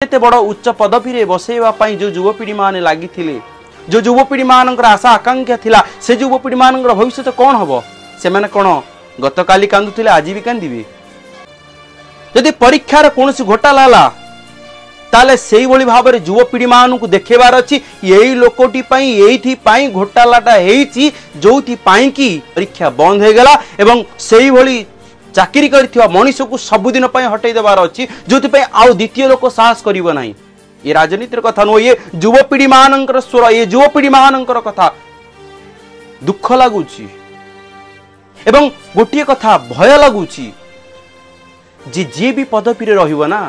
एते बड़ उच्च पदवी रे बसेवा पई जो युवपीढ़ी माने लागि थिले, जो युवपीढ़ी मानकर आशा आकांक्षा थिला, से युवपीढ़ी मानकर भविष्य कौन हबो? से माने कोन गतकाली कांदुथिले आज भी कांदिबे? यदि परीक्षार कोनोसी घोटाला हला ताले सेही भली भाबरे युवपीढ़ी मानकु देखेबार अछि एही लोकोटी पई एही पई घोटालाटा हेइछि जोथि पई की परीक्षा बंद हे गेला एवं सेही भली चाकरी करथिबा मनुष्य को सबुदिन पई हटै देबार अछि जोथि पई आउ द्वितीय लोक साहस करिवो नाही। ये राजनीतिर कथा नो, ये युवपीढ़ी मानकर स्वर, ये युवपीढ़ी मानकर कथा दुख लागुछि एवं गोटिए कथा भय लागुछि जे जे भी पदवी रे रहिबो ना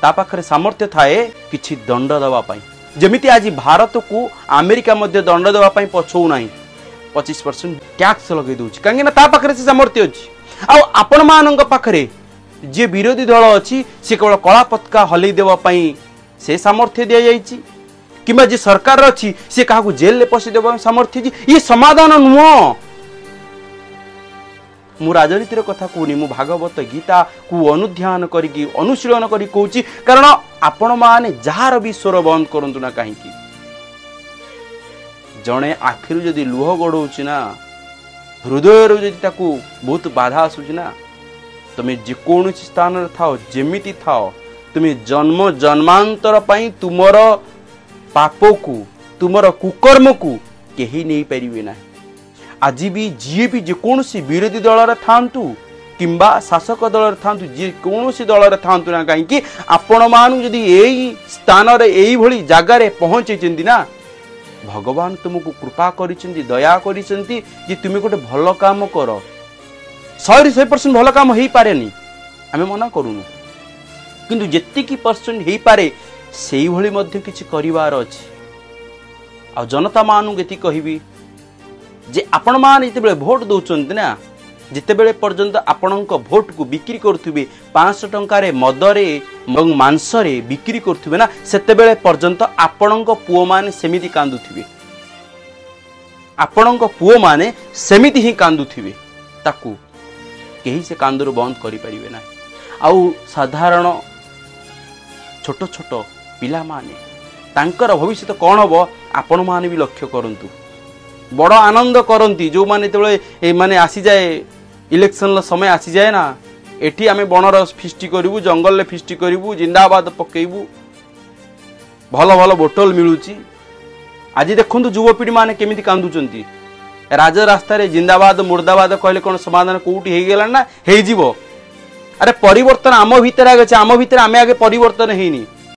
ता पाखरे सामर्थ्य थाए किछि दंड दवा पाई। जेमिति आज भारत को अमेरिका मध्य दंड दवा पाई पछौ नाही, 25% टैक्स लगे दोछि कांगे ना ता पाखरे से सामर्थ्य अछि। आ आपण मानक पाखरे जे विरोधी दल अछि से केवल कला पताका हलै देवा पाई से सामर्थ्य दिया जाइछि किबा जे सरकार अछि से काहू जेल ले पसी देबा सामर्थ्य जी। ये समाधान नुह। मु राजनीतिर कथा कहूनी, मु भागवत गीता को अनुध्यान करिकी अनुशीलन करी कहूची, कारण आपण माने जार भी स्वर बंद करंतु ना काहे की जणे आखिरु जदी लुह गडौची ना हृदय रो जदी ताकू बहुत बाधा आसुची ना, तुमे जे कोनोसी स्थान रे थाओ जेमिति थाओ तुमे जन्म जन्मांतर पई तुमर पाप को तुमर कुकर्म को केही नहीं परिवे ना। आज भी जी भी जे कोनोसी विरोधी दल रे थांतु किंबा शासक दल रे थांतु जे कोनोसी दल रे थांतु ना काहे कि आपण मानु जदी एही स्थान रे एही भली जागा रे पहुंचे चिंदी ना भगवान तुमको कृपा करिसेंती दया करिसेंती जे तुमे गोटे भल काम कर। 100% भल काम हेई पारेनी आमे मना करूनु, किंतु जेतिकी परसेंट हेई पारे सेही भली मध्य किछि करिवार अछि। आ जनता मानु गेति कहिबी जे आपण मान जेतेबेले भोट दउचंती ना जेतेबेले पर्यंत आपणक भोट को बिक्री करथुबे 500 टंका रे मदरे एवं मांस रे बिक्री करथुबे ना सेतेबेले पर्यंत आपणक पुओ माने सेमिति कांदुथिबे, आपणक पुओ माने सेमिति ही कांदुथिबे, ताकू केही से कांदुर बंद करि परिबे ना। आउ साधारण छोट छोट पिला माने तांकर भविष्य कोन हबो आपण माने भी लक्ष्य करंतु। बड़ आनंद करती जो माने तेबेले माने आसी जाए इलेक्शन समय आसी जाए ना एठी आमे बनर फिस्टी करिवु जंगल ले फिस्टी करिवु जिंदाबाद पकेइबु भल भल बोतल मिलुची। आज देखंतु युवपीढ़ी माने केमिति कांदुचंती राज रास्ता रे जिंदाबाद मुर्दाबाद कहले कोन समाधान कोउटी हे गेला ना हे जीवो। अरे परिवर्तन आम भीतर आगे आम भीतर आमे आगे परिवर्तन हेनी